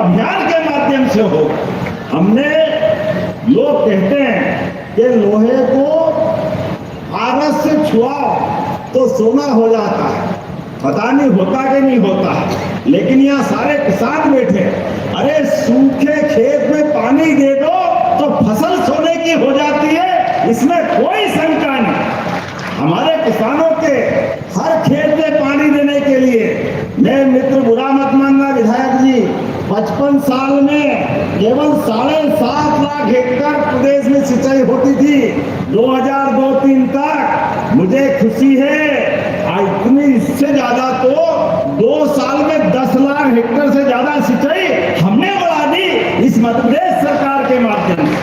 अभियान के माध्यम से होगा। हमने, लोग कहते हैं कि लोहे को कागज से छुआओ तो सोना हो जाता है, पता नहीं होता कि नहीं होता है। लेकिन यहाँ सारे किसान बैठे, अरे सूखे खेत में पानी दे दो तो फसल सोने की हो जाती है, इसमें कोई शंका नहीं। हमारे किसानों के हर खेत में पानी देने के लिए, मैं मित्र बुरा मत मानना विधायक जी, 55 साल में केवल 7.5 लाख हेक्टेयर प्रदेश में सिंचाई होती थी। 2002-03 तक मुझे खुशी है इतनी, इससे ज्यादा तो 2 साल में 10 लाख हेक्टेयर से ज्यादा सिंचाई हमने बढ़ा दी इस मध्य प्रदेश सरकार के माध्यम से।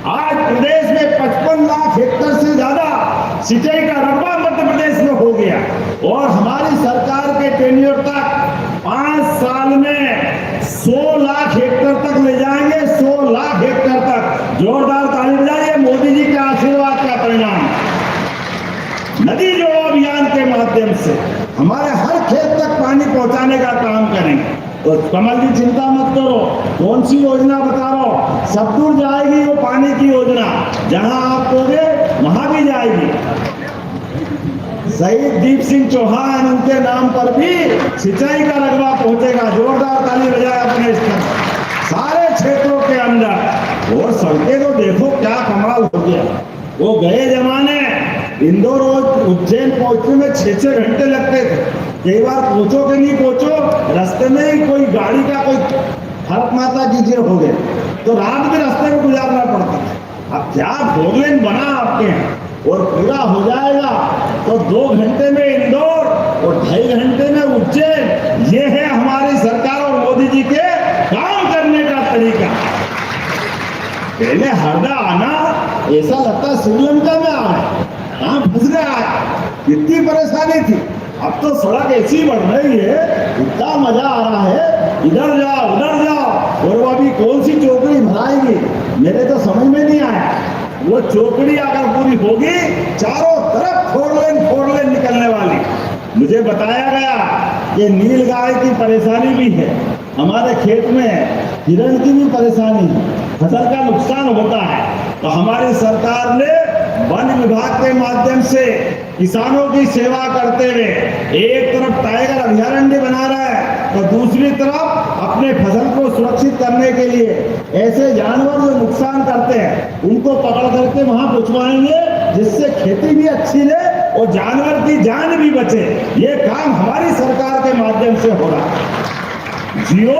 आज प्रदेश में 55 लाख हेक्टेयर से ज्यादा सिंचाई का रकबा मध्य प्रदेश में हो गया और हमारी सरकार के टेन्योर तक 5 साल में 100 लाख हेक्टेयर तक ले जाएंगे, 100 लाख हेक्टेयर तक। जोरदार ताली बजाइए, मोदी जी के आशीर्वाद का परिणाम। नदी जोड़ो अभियान के माध्यम से हमारे हर खेत तक पानी पहुंचाने का काम करेंगे। तो कमल जी चिंता मत करो, कौन सी योजना बता रहा हूं, सब दूर जाएगी वो पानी की योजना, जहां आप कहोगे वहां भी जाएगी। शहीद दीप सिंह चौहान, उनके नाम पर भी सिंचाई का रकबा पहुंचेगा। जोरदार ताली बजाए अपने स्तर सारे क्षेत्रों के अंदर। और सड़कें तो देखो क्या कमाल हो गया। वो गए जमाने इंदौर और उज्जैन पहुंचने में 6-6 घंटे लगते थे। कई बार पहुंचो कि नहीं पहुंचो, रास्ते में ही कोई गाड़ी का कोई हरक माता कीजिए हो गए तो रात भी रास्ते में गुजारना पड़ता था। अब क्या 4 लेन बना आपके यहाँ और पूरा हो जाएगा तो 2 घंटे में इंदौर और 2.5 घंटे में उज्जैन। ये है हमारी सरकार और मोदी जी के काम करने का तरीका। पहले हरदा आना ऐसा लगता श्रीलंका में आ रहे, कहाँ फंस गया, कितनी परेशानी थी। अब तो सड़क ऐसी बढ़ रही है, इतना मजा आ रहा है, इधर जाओ उधर जाओ। और वो अभी कौन सी चौकड़ी भराएगी मेरे तो समझ में नहीं आया। वो चौकड़ी अगर पूरी होगी चारों तरफ 4 लेन निकलने वाली। मुझे बताया गया कि नील गाय की परेशानी भी है, हमारे खेत में हिरण की भी परेशानी है, फसल का नुकसान होता है। तो हमारी सरकार ने वन विभाग के माध्यम से किसानों की सेवा करते हुए एक तरफ टाइगर अभयारण्य बना रहा है तो दूसरी तरफ अपने फसल को सुरक्षित करने के लिए ऐसे जानवर जो नुकसान करते हैं उनको पकड़ करके वहां पहुंचवाएंगे, जिससे खेती भी अच्छी रहे और जानवर की जान भी बचे। ये काम हमारी सरकार के माध्यम से हो रहा है। जियो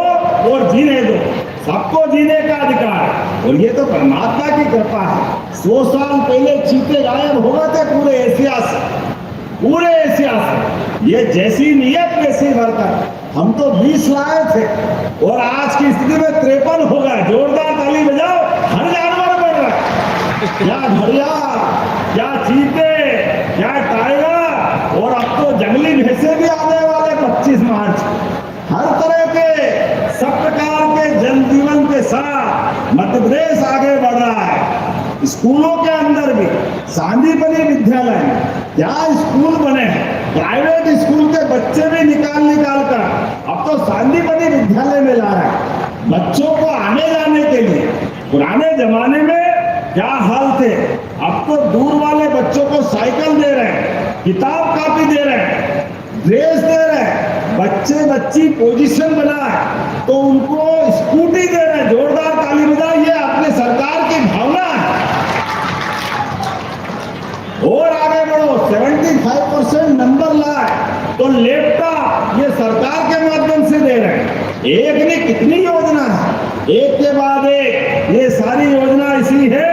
और जीने दो, सबको जीने का अधिकार। और ये तो परमात्मा की कृपा है। 100 साल पहले चीते गायब हो गए थे पूरे एशिया से। ये जैसी नियत वैसी बरकत। हम तो 20 लाए थे और आज की स्थिति में 53 हो गए। जोरदार ताली बजाओ, हर जानवर बढ़ रहा है, क्या घड़ियाल, क्या चीते, क्या टाइगर, और अब तो जंगली भैंसे भी आने वाले 25 मार्च। हर तरह के सब प्रकार के जनजीवन के साथ मध्य प्रदेश आगे बढ़ रहा है। स्कूलों के अंदर भी सांदीपनि विद्यालय, क्या स्कूल बने हैं, प्राइवेट स्कूल के बच्चे भी निकाल कर अब तो सांदीपनि विद्यालय में ला रहे हैं बच्चों को आने जाने के लिए। पुराने जमाने में क्या हाल थे, अब तो दूर वाले बच्चों को साइकिल दे रहे हैं, किताब कापी दे रहे हैं, ड्रेस दे रहे हैं। बच्ची पोजीशन बना है तो उनको स्कूटी दे रहे हैं। जोरदार ताली बजाइए, अपने सरकार की भावना है। और आगे बढ़ो, 75% नंबर लाए तो लैपटॉप ये सरकार के माध्यम से दे रहे हैं। एक नहीं कितनी योजना है, एक के बाद एक। ये सारी योजना इसी है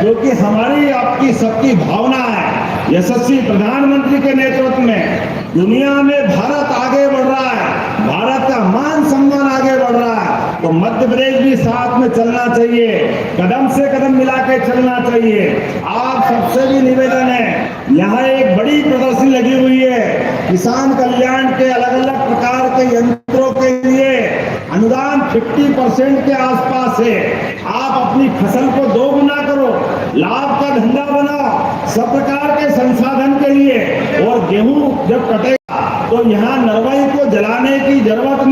क्योंकि हमारी आपकी सबकी भावना है। यशस्वी प्रधानमंत्री के नेतृत्व में दुनिया में भारत आगे बढ़ रहा है, भारत का मान सम्मान आगे बढ़ रहा है। तो मध्य प्रदेश भी साथ में चलना चाहिए, कदम से कदम मिला के चलना चाहिए। आप सबसे भी निवेदन है, यहाँ एक बड़ी प्रदर्शनी लगी हुई है किसान कल्याण के अलग अलग प्रकार के यंत्रों के लिए अनुदान 50% के आसपास है। आप अपनी फसल को दोगुना करो, लाभ का धंधा बनाओ, सब प्रकार के संसाधन के लिए। और गेहूं जब कटेगा तो यहाँ नरवाई को जलाने की जरूरत